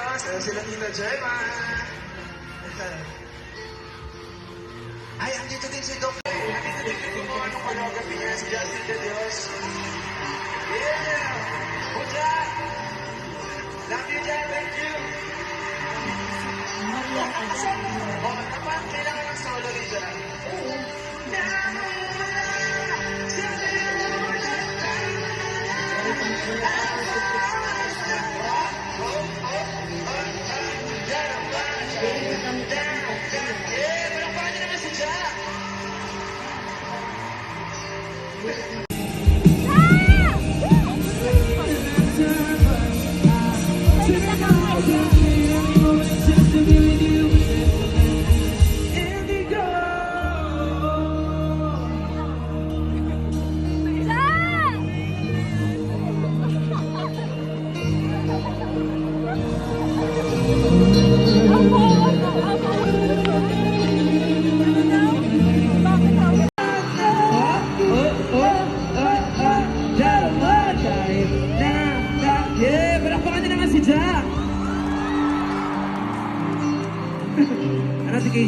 Sayo sila Tita Gemma. Ay, andito din si Doc. Andito din yung mga choreography niya, si Justin De Dios. Yeah! Good job! Love you, Jan. Thank you. Oh, naman, kailangan ng solo ni Jan. Ano si